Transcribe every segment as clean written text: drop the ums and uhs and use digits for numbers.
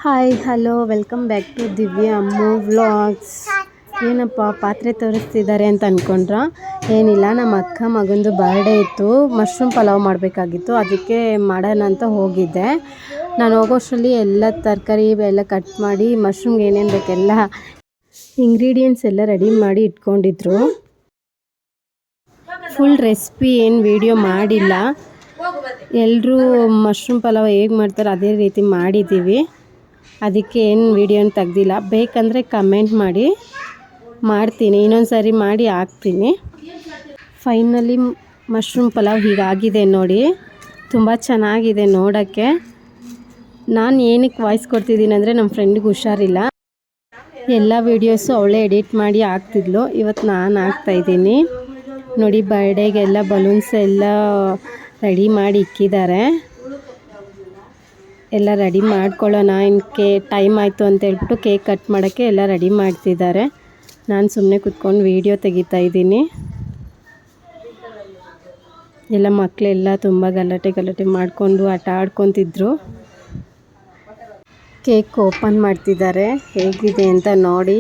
Hi hello welcome back to Divya Ammu vlogs. ಏನಪ್ಪ ಪಾತ್ರೆ ತೋರಿಸ್ತಿದ್ದಾರೆ ಅಂತ ಅಂದ್ಕೊಂಡ್ರ? ಏನಿಲ್ಲ, ನಮ್ಮ ಅಕ್ಕ ಮಗಂದು ಬರ್ಡೇ ಇತ್ತು, ಮಶ್ರೂಮ್ ಪಲಾವ್ ಮಾಡಬೇಕಾಗಿತ್ತು, ಅದಕ್ಕೆ ಮಾಡೋಣ ಅಂತ ಹೋಗಿದ್ದೆ. ನಾನು ಹೋಗೋಷ್ಟರಲ್ಲಿ ಎಲ್ಲ ತರಕಾರಿ ಎಲ್ಲ ಕಟ್ ಮಾಡಿ ಮಶ್ರೂಮ್ಗೆ ಏನೇನು ಬೇಕೆಲ್ಲ ಇಂಗ್ರೀಡಿಯೆಂಟ್ಸ್ ಎಲ್ಲ ರೆಡಿ ಮಾಡಿ ಇಟ್ಕೊಂಡಿದ್ರು. ಫುಲ್ ರೆಸಿಪಿ ಏನು ವಿಡಿಯೋ ಮಾಡಿಲ್ಲ, ಎಲ್ಲರೂ ಮಶ್ರೂಮ್ ಪಲಾವ್ ಹೇಗೆ ಮಾಡ್ತಾರೆ ಅದೇ ರೀತಿ ಮಾಡಿದ್ದೀವಿ. ಅದಕ್ಕೆ ಏನು ವಿಡಿಯೋನ ತೆಗ್ದಿಲ್ಲ. ಬೇಕಂದರೆ ಕಮೆಂಟ್ ಮಾಡಿ, ಮಾಡ್ತೀನಿ, ಇನ್ನೊಂದು ಸಾರಿ ಮಾಡಿ ಹಾಕ್ತೀನಿ. ಫೈನಲಿ ಮಶ್ರೂಮ್ ಪಲಾವ್ ಹೀಗಾಗಿದೆ ನೋಡಿ, ತುಂಬ ಚೆನ್ನಾಗಿದೆ ನೋಡೋಕ್ಕೆ. ನಾನು ಏನಕ್ಕೆ ವಾಯ್ಸ್ ಕೊಡ್ತಿದ್ದೀನಿ ಅಂದರೆ ನಮ್ಮ ಫ್ರೆಂಡಿಗೆ ಹುಷಾರಿಲ್ಲ, ಎಲ್ಲ ವೀಡಿಯೋಸು ಅವಳೇ ಎಡಿಟ್ ಮಾಡಿ ಹಾಕ್ತಿದ್ಲು. ಇವತ್ತು ನಾನು ಹಾಕ್ತಾಯಿದ್ದೀನಿ ನೋಡಿ. ಬರ್ಡೇಗೆಲ್ಲ ಬಲೂನ್ಸ್ ಎಲ್ಲ ರೆಡಿ ಮಾಡಿ ಇಕ್ಕಿದ್ದಾರೆ. ಎಲ್ಲ ರೆಡಿ ಮಾಡ್ಕೊಳ್ಳೋಣ, ಇನ್ನು ಟೈಮ್ ಆಯಿತು ಅಂತ ಹೇಳ್ಬಿಟ್ಟು ಕೇಕ್ ಕಟ್ ಮಾಡೋಕ್ಕೆ ಎಲ್ಲ ರೆಡಿ ಮಾಡ್ತಿದ್ದಾರೆ. ನಾನು ಸುಮ್ಮನೆ ಕೂತ್ಕೊಂಡು ವೀಡಿಯೋ ತೆಗಿತಾ ಇದ್ದೀನಿ. ಎಲ್ಲ ಮಕ್ಕಳೆಲ್ಲ ತುಂಬ ಗಲಾಟೆ ಮಾಡಿಕೊಂಡು ಆಟ ಆಡ್ಕೊತಿದ್ರು. ಕೇಕ್ ಓಪನ್ ಮಾಡ್ತಿದ್ದಾರೆ, ಹೇಗಿದೆ ಅಂತ ನೋಡಿ.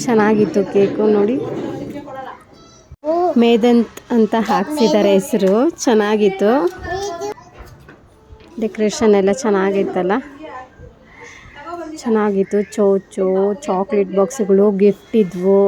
ಚೆನ್ನಾಗಿತ್ತು ಕೇಕು ನೋಡಿ, ಮೇದಂತ್ ಅಂತ ಹಾಕ್ಸಿದ್ದಾರೆ ಹೆಸರು. ಚೆನ್ನಾಗಿತ್ತು, ಡೆಕೋರೇಷನ್ ಎಲ್ಲ ಚೆನ್ನಾಗಿತ್ತಲ್ಲ, ಚೆನ್ನಾಗಿತ್ತು. ಚೋಚು ಚಾಕ್ಲೇಟ್ ಬಾಕ್ಸ್ಗಳು ಗಿಫ್ಟ್ ಇದ್ವು.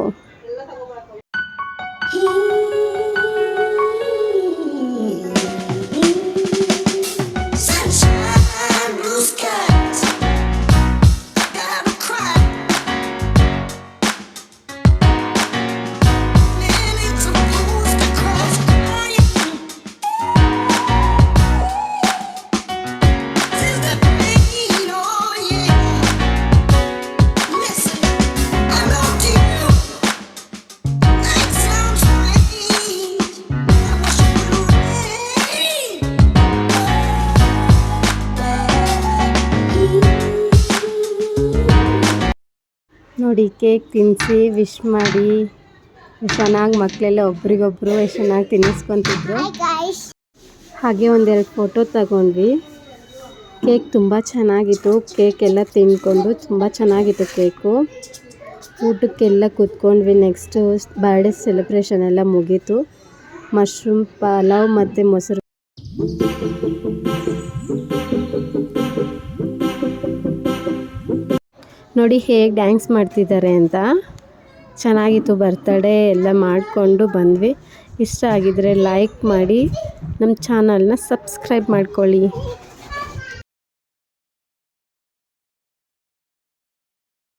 ನೋಡಿ, ಕೇಕ್ ತಿನ್ನಿಸಿ ವಿಶ್ ಮಾಡಿ ಚೆನ್ನಾಗಿ ಮಕ್ಕಳೆಲ್ಲ ಒಬ್ರಿಗೊಬ್ರು ಚೆನ್ನಾಗಿ ತಿನ್ನಿಸ್ಕೊತಿದ್ರು. ಹಾಗೆ ಒಂದೆರಡು ಫೋಟೋ ತಗೊಂಡ್ವಿ. ಕೇಕ್ ತುಂಬ ಚೆನ್ನಾಗಿತ್ತು. ಕೇಕ್ ಎಲ್ಲ ತಿಂದ್ಕೊಂಡು ತುಂಬ ಚೆನ್ನಾಗಿತ್ತು ಕೇಕು. ಊಟಕ್ಕೆಲ್ಲ ಕೂತ್ಕೊಂಡ್ವಿ. ನೆಕ್ಸ್ಟು ಬರ್ಡೇ ಸೆಲೆಬ್ರೇಷನ್ ಎಲ್ಲ ಮುಗೀತು. ಮಶ್ರೂಮ್ ಪಲಾವ್ ಮತ್ತು ಮೊಸರು ನೋಡಿ ಹೇಗೆ ಡ್ಯಾನ್ಸ್ ಮಾಡ್ತಿದ್ದಾರೆ ಅಂತ. ಚೆನ್ನಾಗಿತ್ತು. ಬರ್ತಡೇ ಎಲ್ಲ ಮಾಡಿಕೊಂಡು ಬಂದ್ವಿ. ಇಷ್ಟ ಆಗಿದರೆ ಲೈಕ್ ಮಾಡಿ, ನಮ್ಮ ಚಾನಲ್ನ ಸಬ್ಸ್ಕ್ರೈಬ್ ಮಾಡ್ಕೊಳ್ಳಿ.